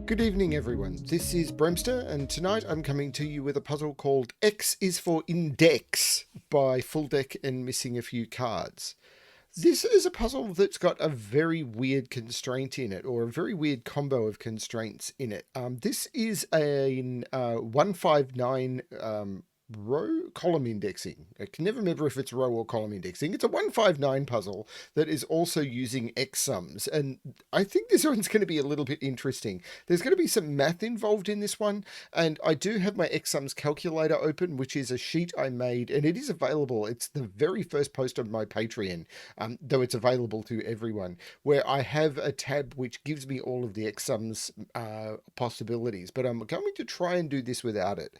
Good evening, everyone. This is BremSter, and tonight I'm coming to you with a puzzle called X is for Index by FullDeck and Missing a Few Cards. This is a puzzle that's got a very weird constraint in it, or a very weird combo of constraints in it. This is a 159 row column indexing. I can never remember if it's row or column indexing. It's a 159 puzzle that is also using X sums, and I think this one's going to be a little bit interesting. There's going to be some math involved in this one, and I do have my X sums calculator open, which is a sheet I made, and it is available. It's the very first post on my Patreon, though it's available to everyone, where I have a tab which gives me all of the X sums possibilities, but I'm going to try and do this without it.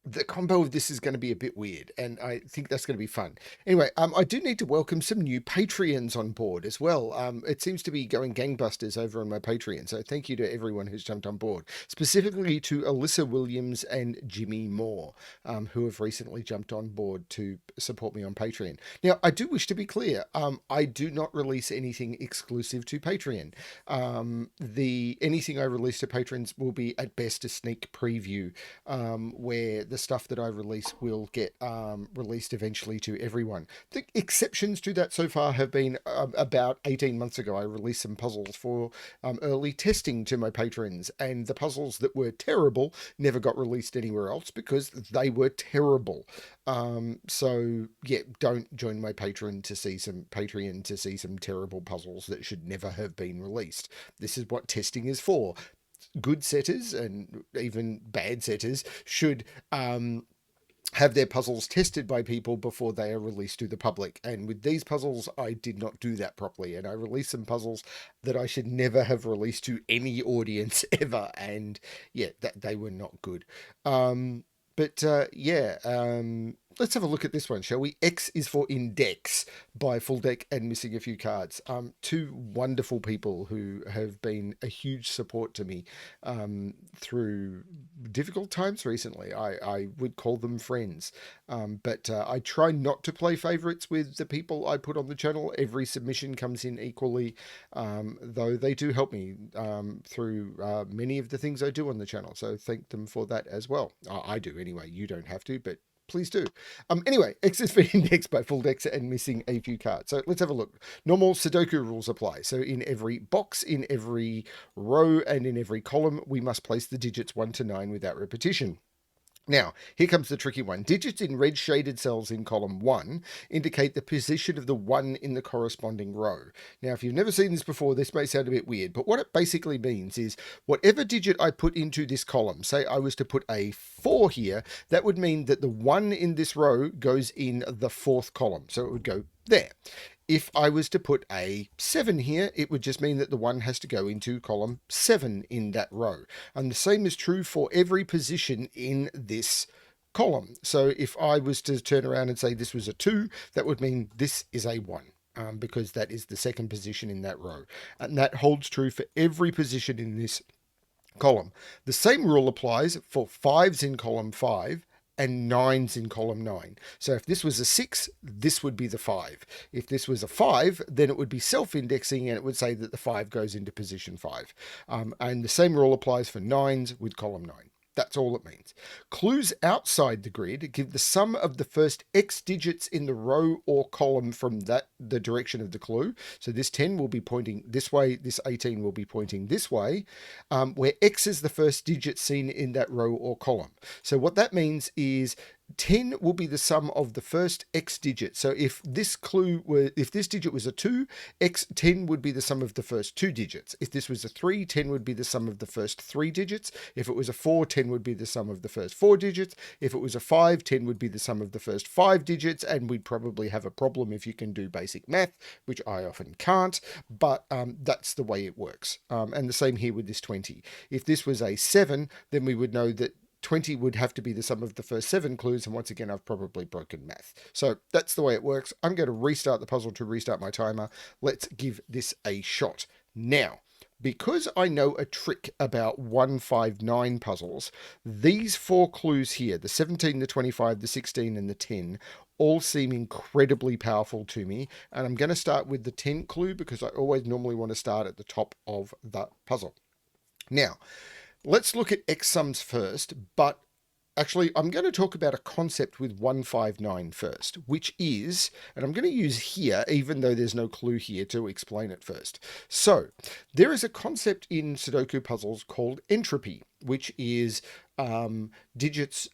The combo of this is going to be a bit weird, and I think that's going to be fun. Anyway, I do need to welcome some new Patreons on board as well. It seems to be going gangbusters over on my Patreon, so thank you to everyone who's jumped on board, specifically to Alyssa Williams and Jimmy Moore, who have recently jumped on board to support me on Patreon. Now, I do wish to be clear, I do not release anything exclusive to Patreon. Anything I release to patrons will be at best a sneak preview, where the stuff that I release will get released eventually to everyone. The exceptions to that so far have been about 18 months ago, I released some puzzles for early testing to my patrons, and the puzzles that were terrible never got released anywhere else because they were terrible. So yeah, don't join my Patreon to see some terrible puzzles that should never have been released. This is what testing is for. Good setters and even bad setters should have their puzzles tested by people before they are released to the public. And with these puzzles, I did not do that properly. And I released some puzzles that I should never have released to any audience ever. And yeah, they were not good. Let's have a look at this one, shall we? X is for Index by FullDeck and Missing a Few Cards. Two wonderful people who have been a huge support to me through difficult times recently. I would call them friends. But I try not to play favorites with the people I put on the channel. Every submission comes in equally, though they do help me through many of the things I do on the channel. So thank them for that as well. I do anyway. You don't have to, but please do. Anyway, X is for Index by FullDeck and Missing a Few Cards. So let's have a look. Normal Sudoku rules apply. So in every box, in every row, and in every column, we must place the digits 1 to 9 without repetition. Now, here comes the tricky one. Digits in red shaded cells in column 1 indicate the position of the 1 in the corresponding row. Now, if you've never seen this before, this may sound a bit weird, but what it basically means is whatever digit I put into this column, say I was to put a 4 here, that would mean that the 1 in this row goes in the 4th column. So it would go there. If I was to put a 7 here, it would just mean that the 1 has to go into column 7 in that row. And the same is true for every position in this column. So if I was to turn around and say this was a 2, that would mean this is a 1. Because that is the second position in that row. And that holds true for every position in this column. The same rule applies for 5s in column 5 and 9s in column 9. So if this was a 6, this would be the 5. If this was a 5, then it would be self-indexing, and it would say that the 5 goes into position 5. And the same rule applies for 9s with column 9. That's all it means. Clues outside the grid give the sum of the first X digits in the row or column from the direction of the clue. So this 10 will be pointing this way, this 18 will be pointing this way, where X is the first digit seen in that row or column. So what that means is 10 will be the sum of the first X digit. So if this digit was a 2, X10 would be the sum of the first 2 digits. If this was a 3, 10 would be the sum of the first 3 digits. If it was a 4, 10 would be the sum of the first 4 digits. If it was a 5, 10 would be the sum of the first 5 digits. And we'd probably have a problem if you can do basic math, which I often can't, but that's the way it works. And the same here with this 20. If this was a 7, then we would know that 20 would have to be the sum of the first 7 clues, and once again, I've probably broken math. So that's the way it works. I'm going to restart the puzzle to restart my timer. Let's give this a shot. Now, because I know a trick about 159 puzzles, these 4 clues here, the 17, the 25, the 16, and the 10, all seem incredibly powerful to me. And I'm going to start with the 10 clue because I always normally want to start at the top of the puzzle. Now, let's look at X sums first, but actually, I'm going to talk about a concept with 159 first, which is, and I'm going to use here, even though there's no clue here to explain it first. So, there is a concept in Sudoku puzzles called entropy, which is digits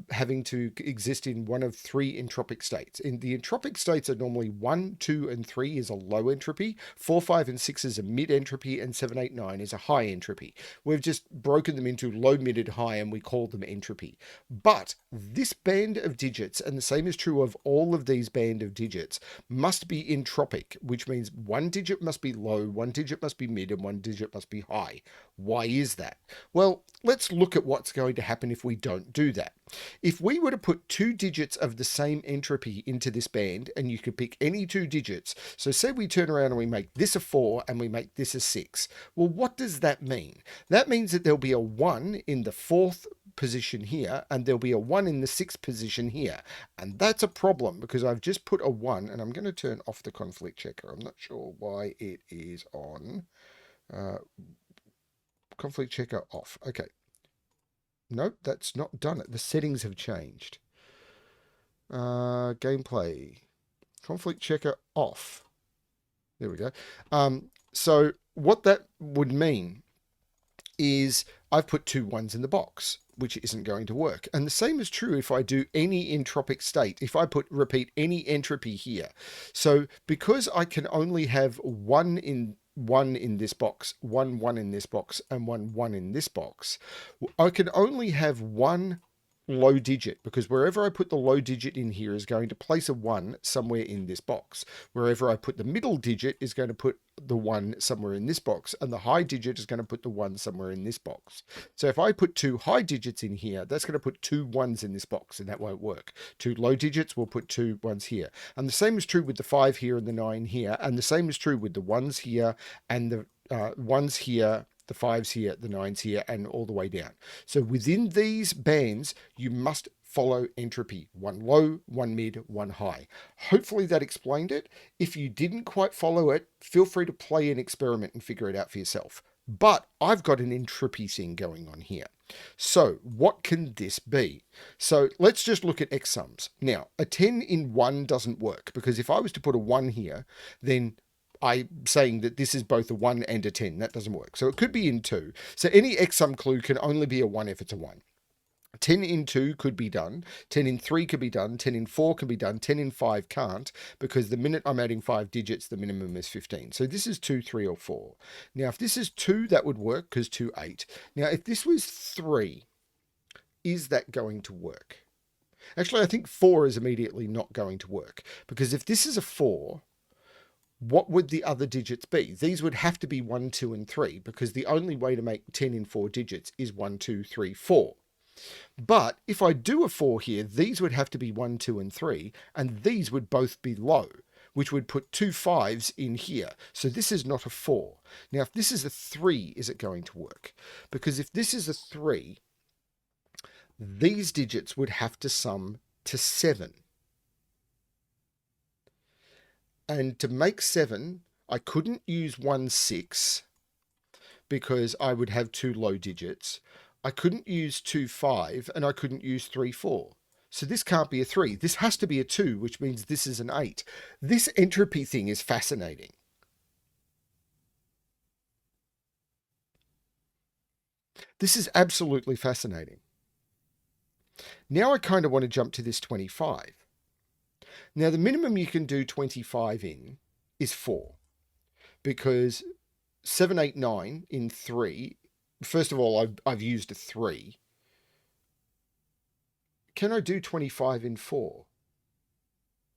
having to exist in one of three entropic states. In the entropic states are normally 1, 2, and 3 is a low entropy, 4, 5, and 6 is a mid entropy, and 7, 8, 9 is a high entropy. We've just broken them into low, mid, and high, and we call them entropy. But this band of digits, and the same is true of all of these band of digits, must be entropic, which means one digit must be low, one digit must be mid, and one digit must be high. Why is that? Well, let's look at what's going to happen if we don't do that. If we were to put two digits of the same entropy into this band, and you could pick any two digits, so say we turn around and we make this a 4 and we make this a 6, well, what does that mean? That means that there'll be a 1 in the fourth position here, and there'll be a 1 in the sixth position here. And that's a problem because I've just put a 1, and I'm going to turn off the conflict checker. I'm not sure why it is on. Conflict checker off. Okay. Nope, that's not done it. The settings have changed. Gameplay. Conflict checker off. There we go. So what that would mean is I've put two ones in the box, which isn't going to work. And the same is true if I do any entropic state, if I repeat any entropy here. So because I can only have one in this box, one in this box, and one in this box, I can only have one low digit, because wherever I put the low digit in here is going to place a 1 somewhere in this box. Wherever I put the middle digit is going to put the 1 somewhere in this box, and the high digit is going to put the 1 somewhere in this box. So if I put two high digits in here, that's going to put two 1s in this box, and that won't work. Two low digits will put two 1s here. And the same is true with the 5 here and the 9 here, and the same is true with the 1s here and the 1s here, the 5s here, the 9s here, and all the way down. So within these bands, you must follow entropy. One low, one mid, one high. Hopefully that explained it. If you didn't quite follow it, feel free to play an experiment and figure it out for yourself. But I've got an entropy thing going on here. So what can this be? So let's just look at X sums. Now, a 10 in 1 doesn't work, because if I was to put a 1 here, then I'm saying that this is both a 1 and a 10. That doesn't work. So it could be in 2. So any X sum clue can only be a 1 if it's a 1. 10 in 2 could be done. 10 in 3 could be done. 10 in 4 can be done. 10 in 5 can't, because the minute I'm adding 5 digits, the minimum is 15. So this is 2, 3, or 4. Now, if this is 2, that would work, because 2, 8. Now, if this was 3, is that going to work? Actually, I think 4 is immediately not going to work, because if this is a 4, what would the other digits be? These would have to be 1, 2, and 3, because the only way to make 10 in 4 digits is 1, 2, 3, 4. But if I do a 4 here, these would have to be 1, 2, and 3, and these would both be low, which would put two 5s in here. So this is not a 4. Now, if this is a 3, is it going to work? Because if this is a 3, these digits would have to sum to 7. And to make 7, I couldn't use 1, 6, because I would have two low digits. I couldn't use 2, 5, and I couldn't use 3, 4. So this can't be a 3. This has to be a 2, which means this is an 8. This entropy thing is fascinating. This is absolutely fascinating. Now I kind of want to jump to this 25. Now, the minimum you can do 25 in is 4, because 7, 8, 9 in 3, first of all, I've used a 3. Can I do 25 in 4?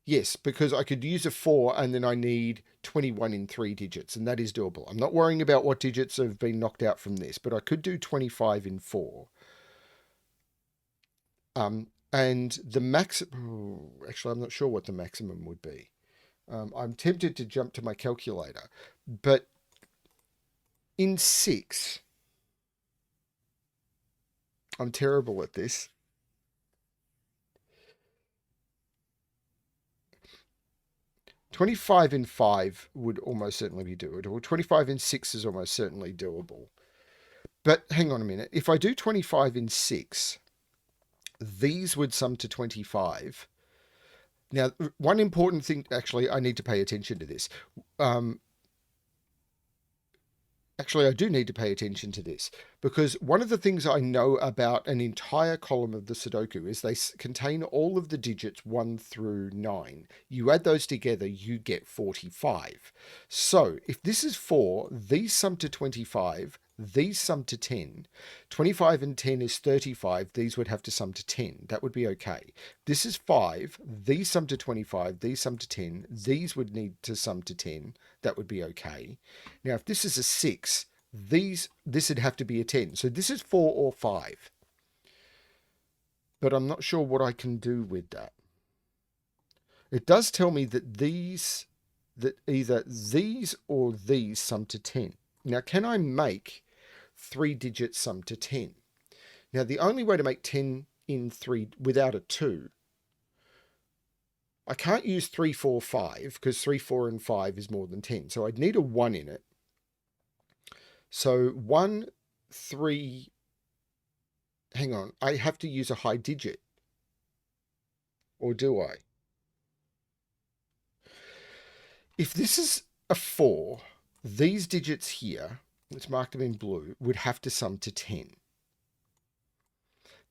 Yes, because I could use a 4 and then I need 21 in 3 digits, and that is doable. I'm not worrying about what digits have been knocked out from this, but I could do 25 in 4. And the actually, I'm not sure what the maximum would be. I'm tempted to jump to my calculator, but in 6, I'm terrible at this. 25 in 5 would almost certainly be doable. 25 in 6 is almost certainly doable. But hang on a minute. If I do 25 in 6, these would sum to 25. Now, one important thing, actually, I need to pay attention to this. Um, Actually, I do need to pay attention to this because one of the things I know about an entire column of the Sudoku is they contain all of the digits 1 through 9. You add those together, you get 45. So if this is 4, these sum to 25, these sum to 10. 25 and 10 is 35. These would have to sum to 10. That would be okay. This is 5. These sum to 25. These sum to 10. These would need to sum to 10. That would be okay. Now, if this is a 6, this would have to be a 10. So this is 4 or 5. But I'm not sure what I can do with that. It does tell me that either these or these sum to 10. Now, can I make 3 digits sum to 10? Now, the only way to make 10 in 3 without a 2, I can't use 3, 4, 5 because 3, 4, and 5 is more than 10. So I'd need a 1 in it. So 1, 3, hang on, I have to use a high digit. Or do I? If this is a 4, these digits here, let's mark them in blue, would have to sum to 10.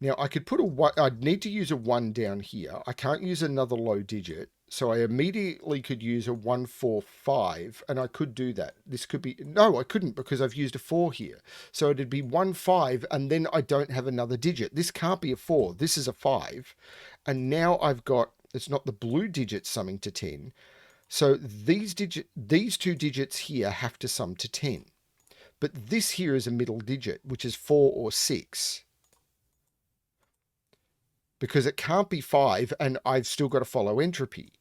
Now I could put a 1, I'd need to use a 1 down here. I can't use another low digit. So I immediately could use a 1, 4, 5, and I could do that. This could be, no, I couldn't because I've used a 4 here. So it'd be 1, 5, and then I don't have another digit. This can't be a 4. This is a 5. And now I've got, it's not the blue digits summing to 10. So these two digits here have to sum to 10. But this here is a middle digit, which is 4 or 6. Because it can't be 5, and I've still got to follow entropy.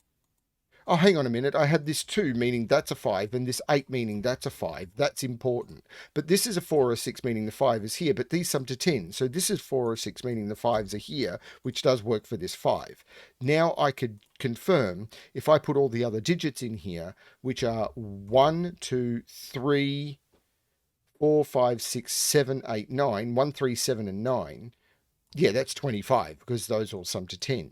Oh, hang on a minute. I had this 2, meaning that's a 5, and this 8, meaning that's a 5. That's important. But this is a 4 or 6, meaning the 5 is here, but these sum to 10. So this is 4 or 6, meaning the 5s are here, which does work for this 5. Now I could confirm, if I put all the other digits in here, which are 1, 2, 3, 4, 5, 6, 7, 8, 9, 1, 3, 7, and 9, yeah, that's 25 because those all sum to 10.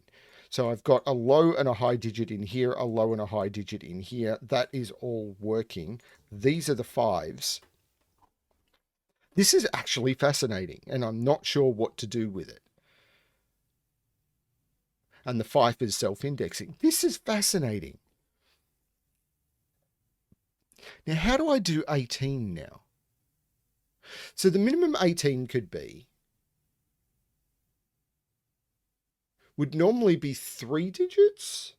So I've got a low and a high digit in here, a low and a high digit in here. That is all working. These are the 5s. This is actually fascinating, and I'm not sure what to do with it. And the 5 is self-indexing. This is fascinating. Now, how do I do 18 now? So the minimum 18 could be, would normally be 3 digits.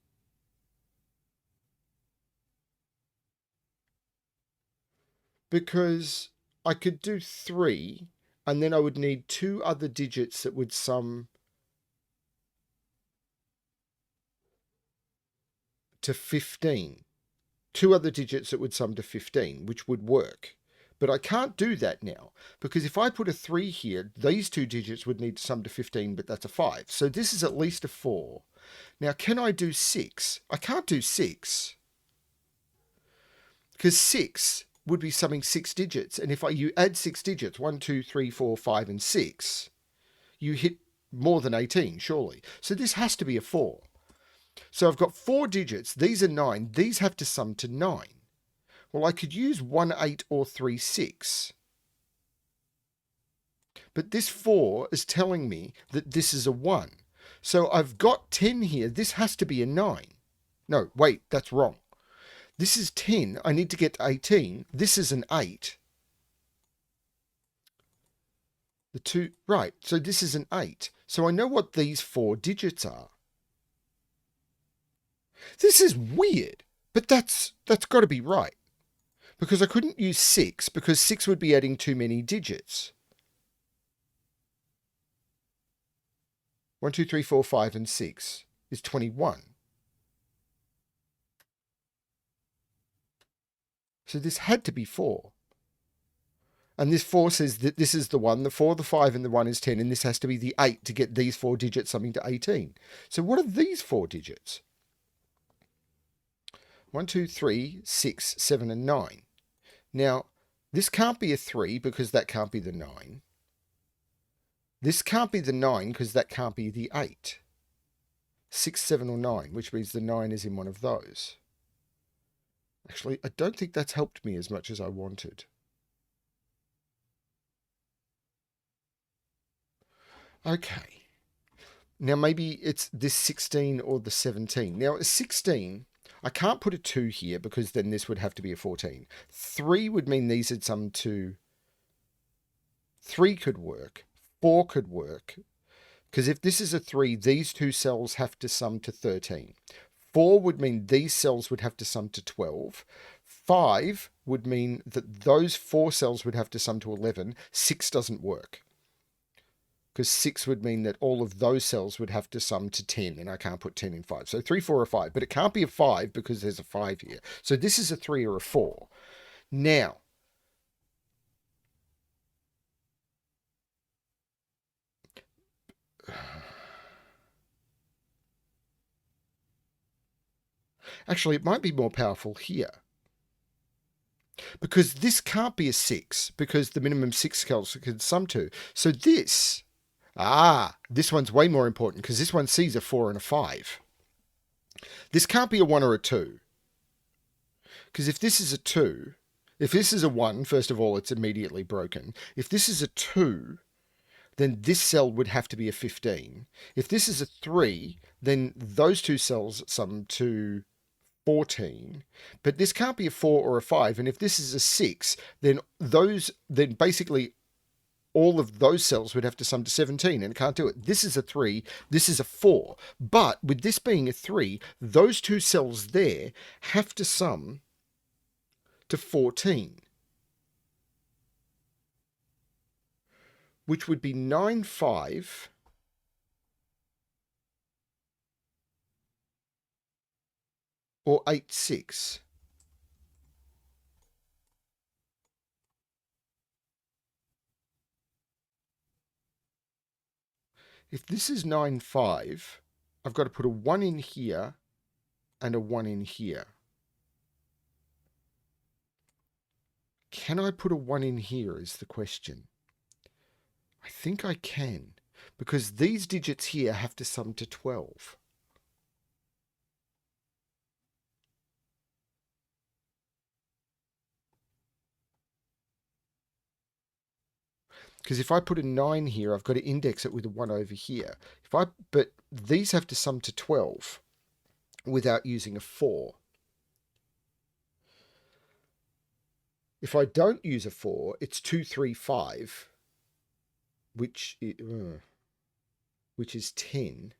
Because I could do 3, and then I would need 2 other digits that would sum to 15. 2 other digits that would sum to 15, which would work. But I can't do that now, because if I put a 3 here, these 2 digits would need to sum to 15, but that's a 5. So this is at least a 4. Now, can I do 6? I can't do 6. Because 6 would be summing 6 digits. And if you add 6 digits, 1, 2, 3, 4, 5, and 6, you hit more than 18, surely. So this has to be a 4. So I've got 4 digits. These are 9. These have to sum to 9. Well, I could use 1, 8, or 3, 6. But this 4 is telling me that this is a 1. So I've got 10 here. This has to be a 9. No, wait, that's wrong. This is 10. I need to get to 18. This is an 8. The 2, right, so this is an 8. So I know what these 4 digits are. This is weird, but that's got to be right. Because I couldn't use 6, because 6 would be adding too many digits. 1, 2, 3, 4, 5, and 6 is 21. So this had to be 4. And this 4 says that this is the 1, the 4, the 5, and the 1 is 10, and this has to be the 8 to get these 4 digits something to 18. So what are these 4 digits? 1, 2, 3, 6, 7, and 9. Now, This can't be a 3 because that can't be the 9. This can't be the 9 because that can't be the 8. 6, 7, or 9, which means the 9 is in one of those. Actually, I don't think that's helped me as much as I wanted. Okay. Now maybe it's this 16 or the 17. Now a 16, I can't put a 2 here because then this would have to be a 14. 3 would mean these had summed to... 3 could work. 4 could work. Because if this is a 3, these two cells have to sum to 13. 4 would mean these cells would have to sum to 12. 5 would mean that those 4 cells would have to sum to 11. 6 doesn't work. Because 6 would mean that all of those cells would have to sum to 10, and I can't put 10 in 5. So 3, 4, or 5. But it can't be a 5 because there's a 5 here. So this is a 3 or a 4. Now, actually, it might be more powerful here. Because this can't be a 6, because the minimum 6 cells can sum to. So this... this one's way more important because this one sees a 4 and a 5. This can't be a 1 or a 2. Because if this is a 2, if this is a 1, first of all, it's immediately broken. If this is a 2, then this cell would have to be a 15. If this is a 3, then those two cells sum to 14. But this can't be a 4 or a 5. And if this is a 6, then basically all of those cells would have to sum to 17, and it can't do it. This is a 3, this is a 4. But with this being a 3, those two cells there have to sum to 14, which would be 9, 5, or 8, 6. If this is 9, 5, I've got to put a 1 in here and a 1 in here. Can I put a 1 in here is the question. I think I can, because these digits here have to sum to 12. Because if I put a 9 here, I've got to index it with a 1 over here. But these have to sum to 12 without using a 4. If I don't use a 4, it's 2, 3, 5, which is 10.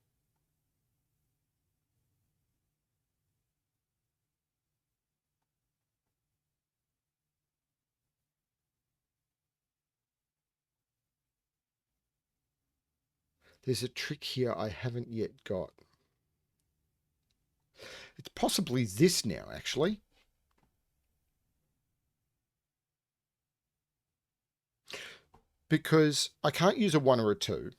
There's a trick here I haven't yet got. It's possibly this now, actually. Because I can't use a 1 or a 2.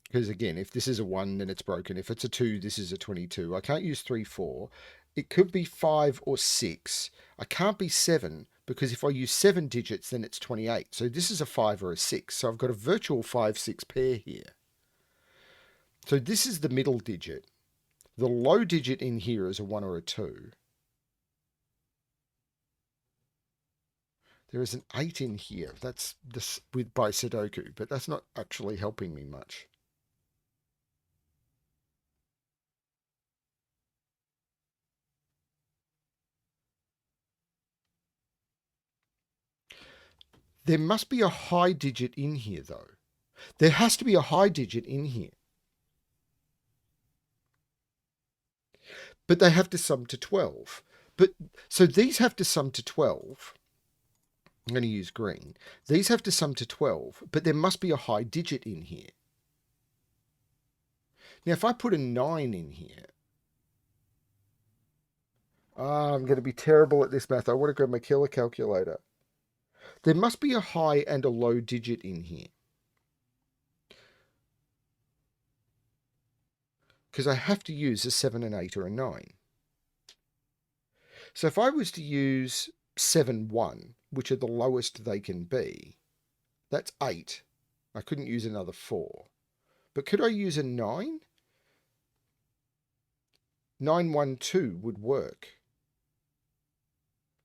Because again, if this is a 1, then it's broken. If it's a 2, this is a 22. I can't use 3, 4. It could be 5 or 6. I can't be 7, because if I use 7 digits, then it's 28. So this is a 5 or a 6. So I've got a virtual 5, 6 pair here. So this is the middle digit. The low digit in here is a 1 or a 2. There is an 8 in here. That's this by Sudoku, but that's not actually helping me much. There must be a high digit in here, though. There has to be a high digit in here. But they have to sum to 12. So these have to sum to 12. I'm going to use green. These have to sum to 12, but there must be a high digit in here. Now, if I put a 9 in here... I'm going to be terrible at this math. I want to grab my killer calculator. There must be a high and a low digit in here. Because I have to use a 7, an 8, or a 9. So if I was to use 7, 1, which are the lowest they can be. That's 8. I couldn't use another 4. But could I use a 9? 9, 1, 2 would work.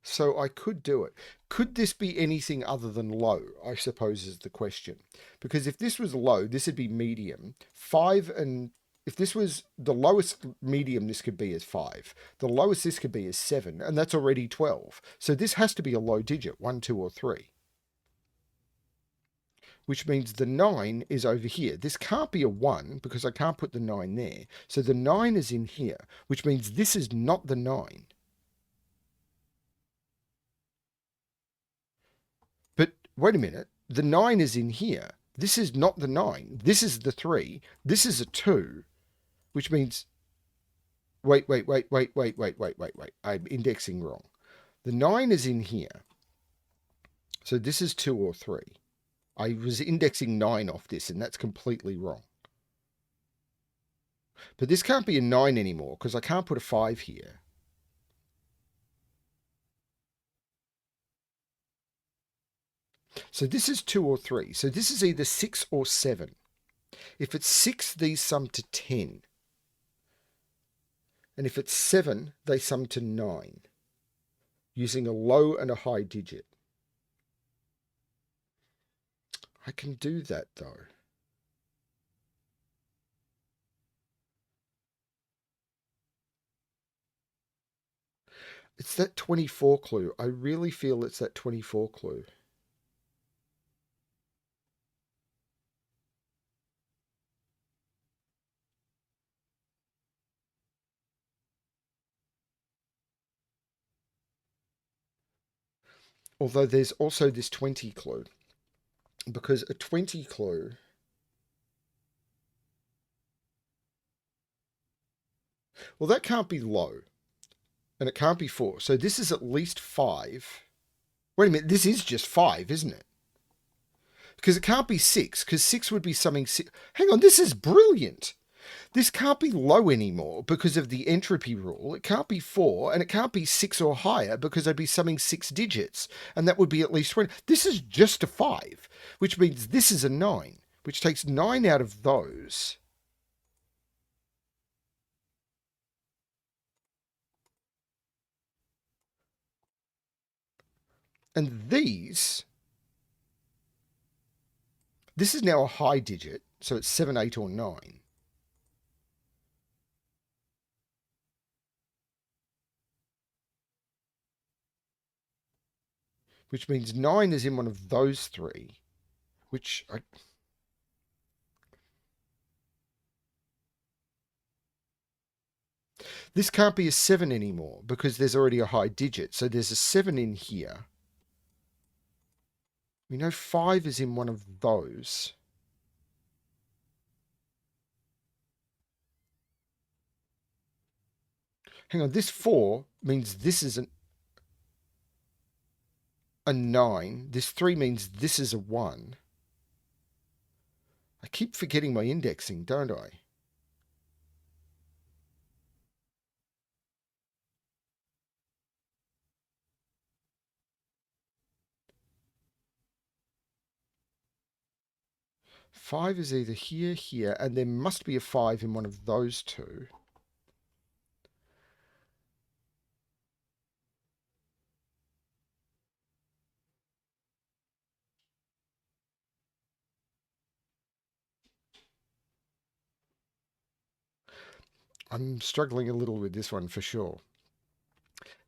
So I could do it. Could this be anything other than low, I suppose is the question. Because if this was low, this would be medium. 5 and... If this was the lowest medium this could be is 5. The lowest this could be is 7, and that's already 12. So this has to be a low digit, 1, 2, or 3. Which means the 9 is over here. This can't be a 1 because I can't put the 9 there. So the 9 is in here, which means this is not the 9. But wait a minute, the 9 is in here. This is not the 9. This is the 3. This is a 2, which means... Wait. I'm indexing wrong. The 9 is in here. So this is 2 or 3. I was indexing 9 off this, and that's completely wrong. But this can't be a 9 anymore, because I can't put a 5 here. So this is 2 or 3. So this is either 6 or 7. If it's 6, these sum to 10. And if it's 7, they sum to 9, using a low and a high digit. I can do that, though. It's that 24 clue. I really feel it's that 24 clue. Although there's also this 20 clue. Because a 20 clue... Well, that can't be low. And it can't be 4. So this is at least 5. Wait a minute, this is just 5, isn't it? Because it can't be 6, because 6 would be something... Hang on, this is brilliant. This can't be low anymore because of the entropy rule. It can't be 4, and it can't be 6 or higher because I'd be summing 6 digits, and that would be at least 20. This is just a 5, which means this is a 9, which takes 9 out of those. And these... This is now a high digit, so it's 7, 8, or 9. Which means 9 is in one of those 3, which I... This can't be a 7 anymore because there's already a high digit. So there's a 7 in here. We know 5 is in one of those. Hang on, this 4 means this is a 9. This 3 means this is a 1. I keep forgetting my indexing, don't I? Five is either here, here, and there must be a 5 in one of those two. I'm struggling a little with this one for sure.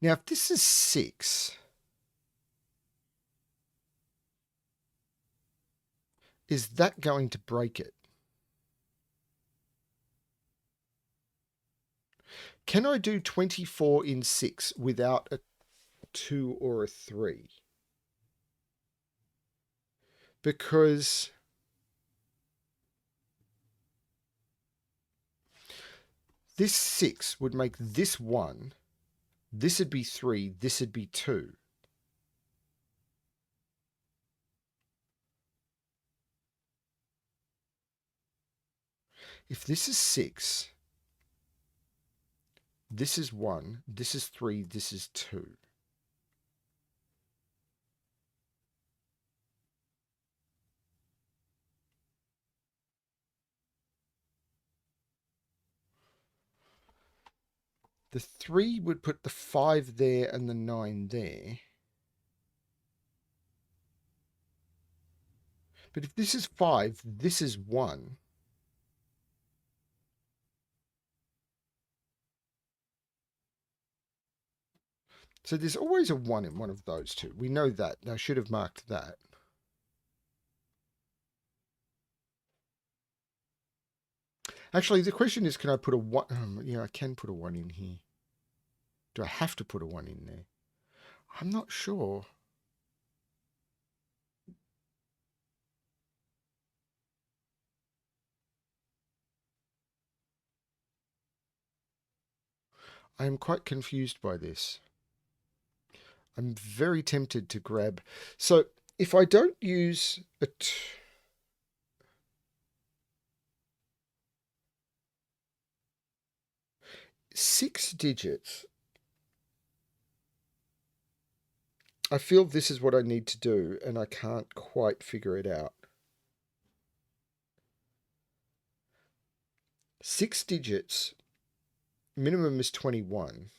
Now, if this is 6, is that going to break it? Can I do 24 in 6 without a 2 or a 3? Because this 6 would make this 1, this would be 3, this would be 2. If this is 6, this is 1, this is 3, this is 2. The 3 would put the 5 there and the 9 there. But if this is 5, this is 1. So there's always a 1 in one of those two. We know that. I should have marked that. Actually, the question is, can I put a 1? Yeah, I can put a 1 in here. Do I have to put a 1 in there? I'm not sure. I am quite confused by this. I'm very tempted to grab. So if I don't use a 6 digits, I feel this is what I need to do, and I can't quite figure it out. 6 digits, minimum is 21,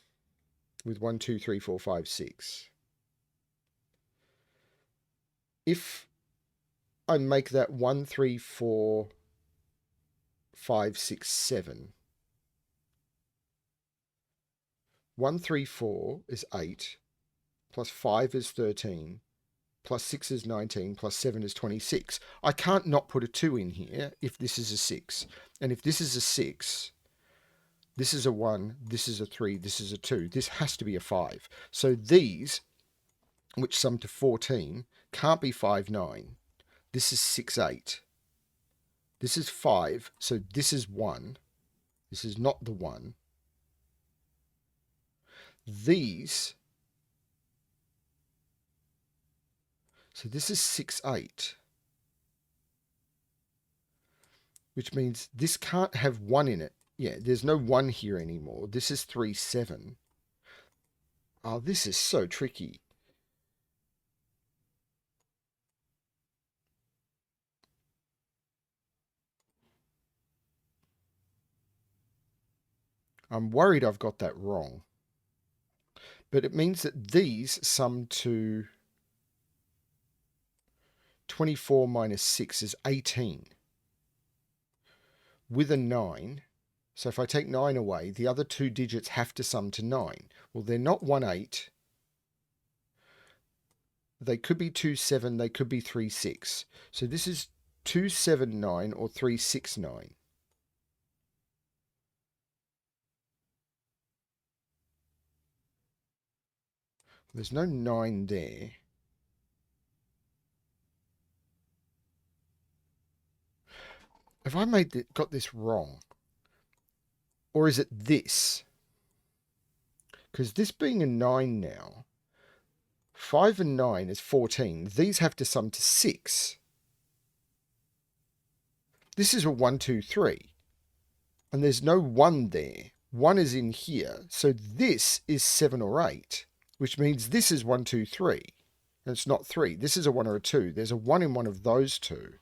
with 1, 2, 3, 4, 5, 6. If I make that 1, 3, 4, 5, 6, 7, 1, 3, 4 is 8, plus 5 is 13, plus 6 is 19, plus 7 is 26. I can't not put a 2 in here if this is a 6. And if this is a 6, this is a 1, this is a 3, this is a 2. This has to be a 5. So these, which sum to 14, can't be 5, 9. This is 6, 8. This is 5, so this is 1. This is not the 1. These, so this is 6, 8. Which means this can't have 1 in it. Yeah, there's no 1 here anymore. This is 3, 7. Oh, this is so tricky. I'm worried I've got that wrong. But it means that these sum to 24 minus 6 is 18. With a 9. So if I take 9 away, the other 2 digits have to sum to 9. Well, they're not 1, 8. They could be 2, 7. They could be 3, 6. So this is 2, 7, 9 or 3, 6, 9. There's no 9 there. Have I got this wrong? Or is it this? Because this being a 9 now, 5 and 9 is 14. These have to sum to 6. This is a 1, 2, 3. And there's no 1 there. 1 is in here. So this is 7 or 8, which means this is 1, 2, 3. And it's not 3. This is a 1 or a 2. There's a 1 in one of those two.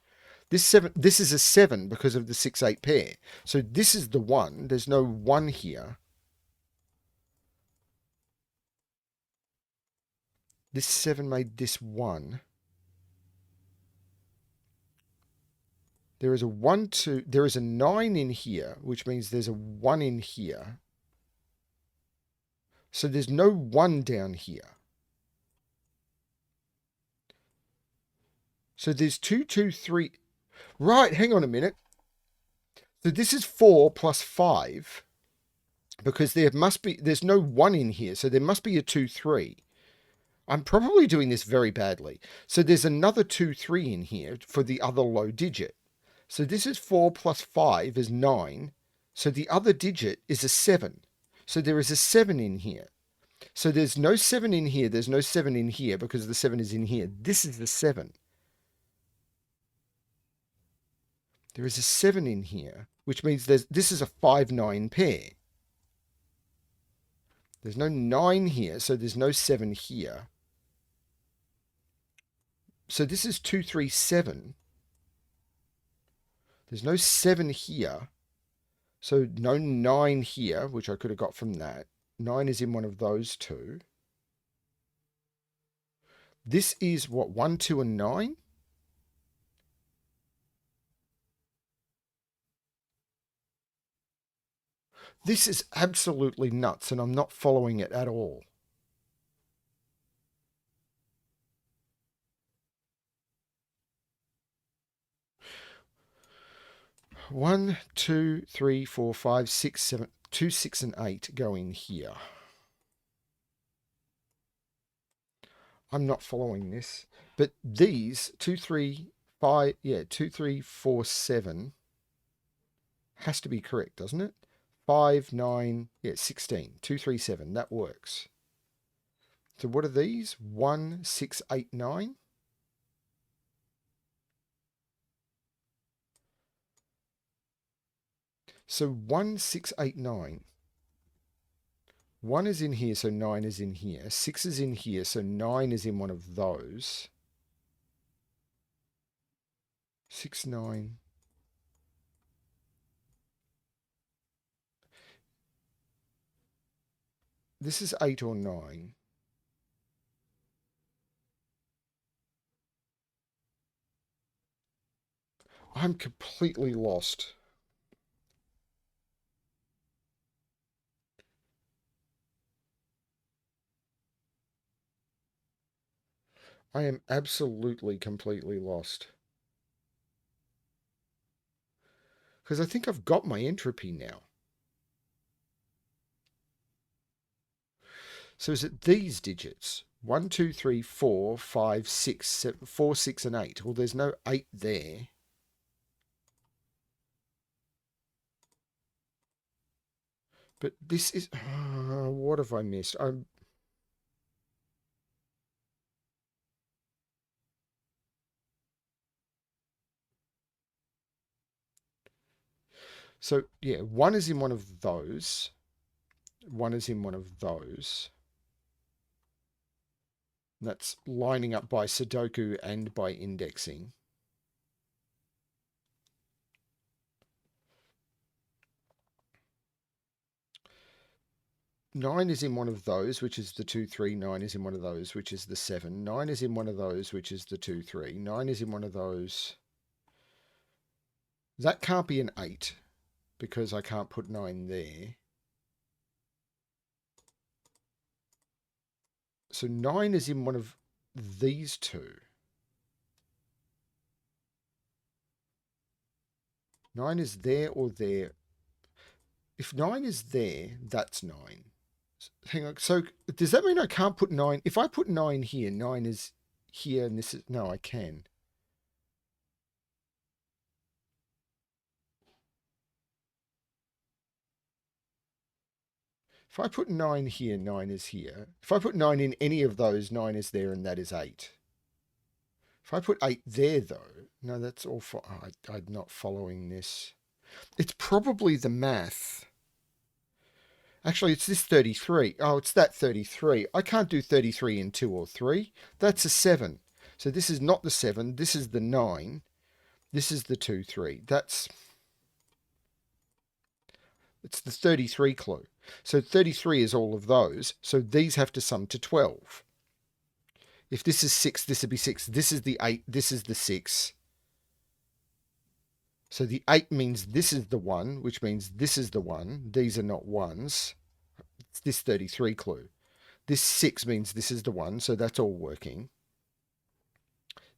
This is a 7 because of the 6, 8 pair. So this is the 1. There's no 1 here. This 7 made this 1. There is a 1, 2. There is a 9 in here, which means there's a 1 in here. So there's no 1 down here. So there's 2, 2, 3. Right, hang on a minute. So this is 4 plus 5 because there's no 1 in here. So there must be a 2, 3. I'm probably doing this very badly. So there's another 2, 3 in here for the other low digit. So this is 4 plus 5 is 9. So the other digit is a 7. So there is a 7 in here. So there's no 7 in here. There's no 7 in here because the 7 is in here. This is the 7. There is a 7 in here, which means this is a 5, 9 pair. There's no 9 here, so there's no 7 here. So this is 2, 3, 7. There's no 7 here. So no 9 here, which I could have got from that. 9 is in one of those two. This is what, 1, 2, and 9? This is absolutely nuts, and I'm not following it at all. One, 2, 3, 4, 5, 6, 7, 2, 6, and 8 go in here. I'm not following this. But these, 2, 3, 5, 2, 3, 4, 7 has to be correct, doesn't it? 5, 9, 16. 2, 3, 7. That works. So what are these? 1, 6, 8, 9. So 1, 6, 8, 9. 1 is in here, so 9 is in here. 6 is in here, so 9 is in one of those. 6, 9. This is 8 or 9. I'm completely lost. I am absolutely, completely lost. Because I think I've got my entropy now. So is it these digits? 1, 2, 3, 4, 5, 6, 7, 4, 6, and 8. Well, there's no 8 there. But this is... what have I missed? So, yeah, 1 is in one of those. 1 is in one of those. That's lining up by Sudoku and by indexing. Nine is in one of those, which is the 2, 3. 9 is in one of those, which is the 7. 9 is in one of those, which is the 2, 3. 9 is in one of those. That can't be an 8, because I can't put 9 there. So 9 is in one of these two. 9 is there or there. If 9 is there, that's 9. Hang on. So does that mean I can't put 9? If I put 9 here, 9 is here and this is... No, I can. If I put 9 here, 9 is here. If I put 9 in any of those, 9 is there and that is 8. If I put 8 there, though... No, that's all for... Oh, I'm not following this. It's probably the math. Actually, it's this 33. Oh, it's that 33. I can't do 33 in 2 or 3. That's a 7. So this is not the 7. This is the 9. This is the 2, 3. It's the 33 clue. So 33 is all of those. So these have to sum to 12. If this is 6, this would be 6. This is the 8. This is the 6. So the 8 means this is the 1, which means this is the 1. These are not 1s. It's this 33 clue. This 6 means this is the 1, so that's all working.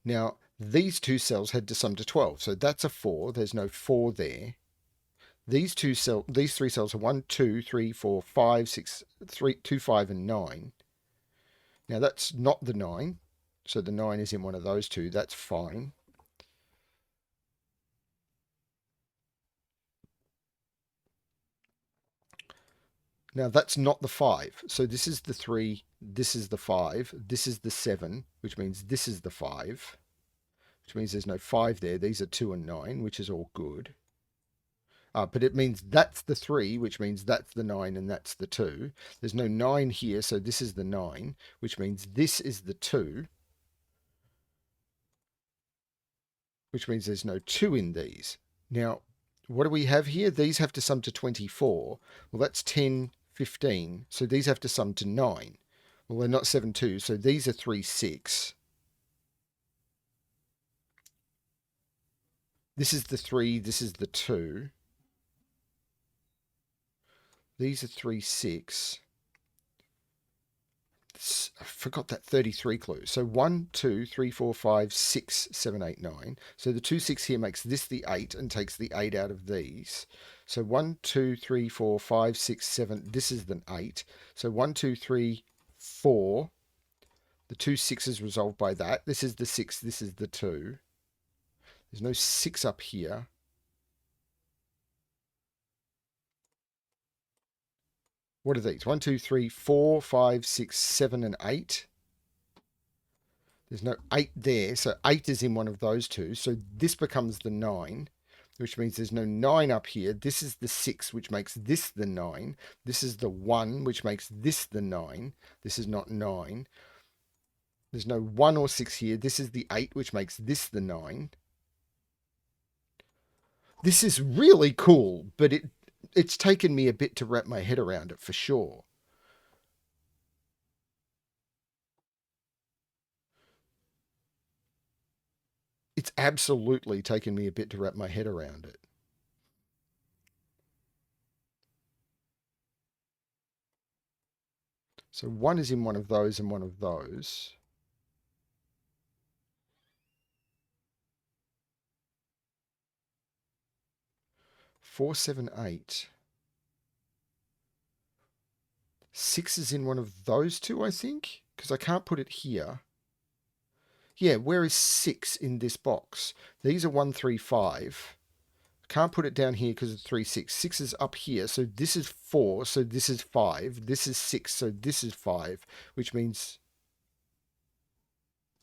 Now, these two cells had to sum to 12, so that's a 4. There's no 4 there. These three cells are 1, 2, 3, 4, 5, 6, 3, 2, 5, and 9. Now, that's not the 9, so the 9 is in one of those two. That's fine. Now, that's not the 5. So this is the 3, this is the 5, this is the 7, which means this is the 5, which means there's no 5 there. These are 2 and 9, which is all good. But it means that's the 3, which means that's the 9 and that's the 2. There's no 9 here, so this is the 9, which means this is the 2, which means there's no 2 in these. Now, what do we have here? These have to sum to 24. Well, that's 10, 15. So these have to sum to 9. Well, they're not 7, 2. So these are 3, 6. This is the 3. This is the 2. These are 3, 6. I forgot that 33 clue. So 1, 2, 3, 4, 5, 6, 7, 8, 9. So the 2, 6 here makes this the 8 and takes the 8 out of these. So 1, 2, 3, 4, 5, 6, 7. This is the 8. So 1, 2, 3, 4. The 2 6s resolved by that. This is the 6. This is the 2. There's no 6 up here. What are these? 1, 2, 3, 4, 5, 6, 7, and 8. There's no 8 there. So 8 is in one of those two. So this becomes the 9, which means there's no 9 up here. This is the 6, which makes this the 9. This is the 1, which makes this the 9. This is not 9. There's no 1 or 6 here. This is the 8, which makes this the 9. This is really cool, but it's taken me a bit to wrap my head around it for sure. It's absolutely taken me a bit to wrap my head around it. So 1 is in one of those and one of those. Four, 7, 8. 6 is in one of those two, I think, because I can't put it here. Yeah, where is 6 in this box? These are 1, 3, 5. Can't put it down here because it's 3, 6. 6 is up here, so this is 4, so this is 5. This is 6, so this is 5, which means...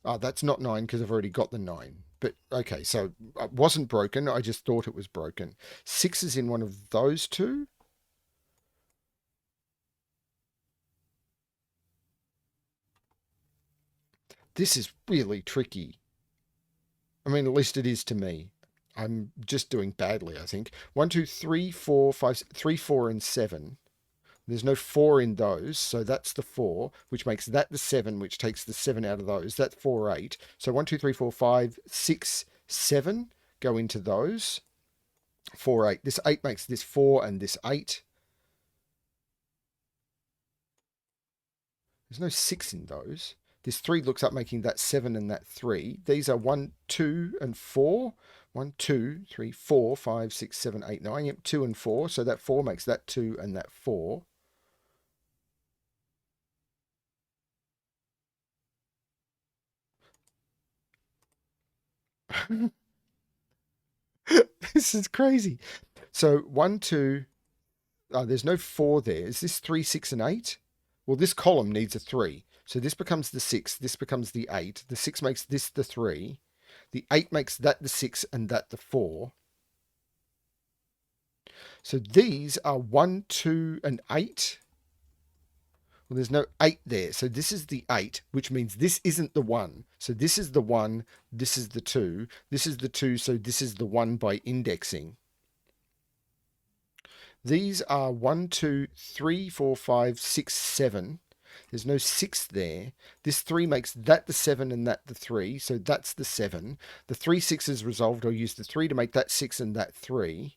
Oh, that's not 9 because I've already got the 9. But, okay, so it wasn't broken. I just thought it was broken. 6 is in one of those two. This is really tricky. I mean, at least it is to me. I'm just doing badly, I think. 1, 2, 3, 4, 5, 3, 4, and 7. There's no 4 in those, so that's the 4, which makes that the 7, which takes the 7 out of those. That's 4, 8. So 1, 2, 3, 4, 5, 6, 7 go into those. 4, 8. This 8 makes this 4 and this 8. There's no 6 in those. This 3 looks up making that 7 and that 3. These are 1, 2, and 4. 1, 2, 3, 4, 5, 6, 7, 8, 9. Yep, 2 and 4. So that 4 makes that 2 and that 4. This is crazy. So 1, 2. There's no 4 there. Is this 3, 6, and 8? Well, this column needs a 3. So this becomes the 6. This becomes the 8. The 6 makes this the 3. The 8 makes that the 6 and that the 4. So these are 1, 2, and 8. Well, there's no 8 there. So this is the 8, which means this isn't the 1. So this is the 1. This is the 2. This is the 2. So this is the 1 by indexing. These are 1, 2, 3, 4, 5, 6, 7. There's no 6 there. This 3 makes that the 7 and that the 3. So that's the 7. The 3 6 is resolved. I'll use the 3 to make that 6 and that 3.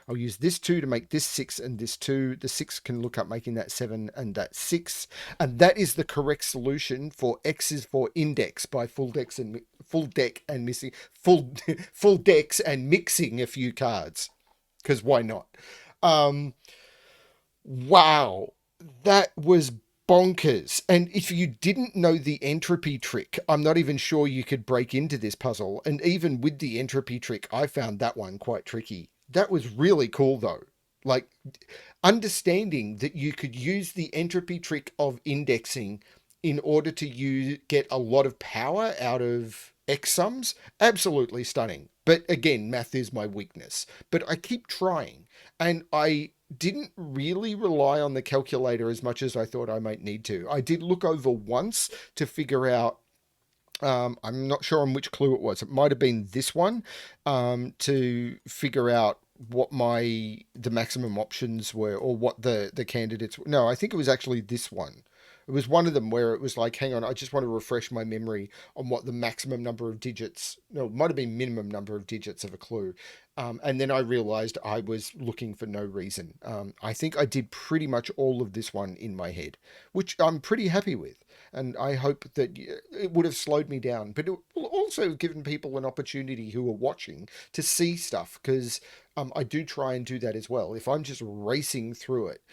I'll use this 2 to make this 6 and this 2. The 6 can look up making that 7 and that 6. And that is the correct solution for X is for index by FullDeck and Missing. Full decks and mixing a few cards. Because why not? Wow. That was bonkers. And if you didn't know the entropy trick, I'm not even sure you could break into this puzzle. And even with the entropy trick, I found that one quite tricky. That was really cool though. Like understanding that you could use the entropy trick of indexing in order to get a lot of power out of X sums, absolutely stunning. But again, math is my weakness. But I keep trying. And I didn't really rely on the calculator as much as I thought I might need to. I did look over once to figure out, I'm not sure on which clue it was. It might have been this one, to figure out what the maximum options were, or what the candidates were. No, I think it was actually this one. It was one of them where it was like, hang on, I just want to refresh my memory on what the maximum number of digits, no, it might have been minimum number of digits of a clue. And then I realized I was looking for no reason. I think I did pretty much all of this one in my head, which I'm pretty happy with. And I hope that it would have slowed me down, but it will also given people an opportunity who are watching to see stuff, because I do try and do that as well. If I'm just racing through it,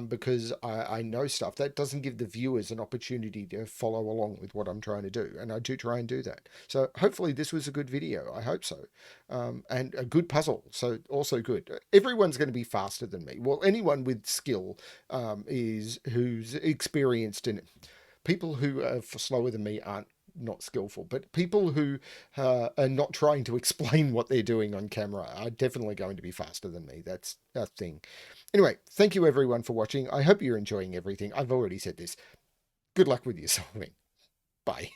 because I know stuff, that doesn't give the viewers an opportunity to follow along with what I'm trying to do. And I do try and do that. So hopefully this was a good video. I hope so. And a good puzzle. So also good. Everyone's going to be faster than me. Well, anyone with skill is who's experienced in it. People who are slower than me aren't not skillful, but people who are not trying to explain what they're doing on camera are definitely going to be faster than me. That's a thing. Anyway, thank you everyone for watching. I hope you're enjoying everything. I've already said this. Good luck with your solving. Bye.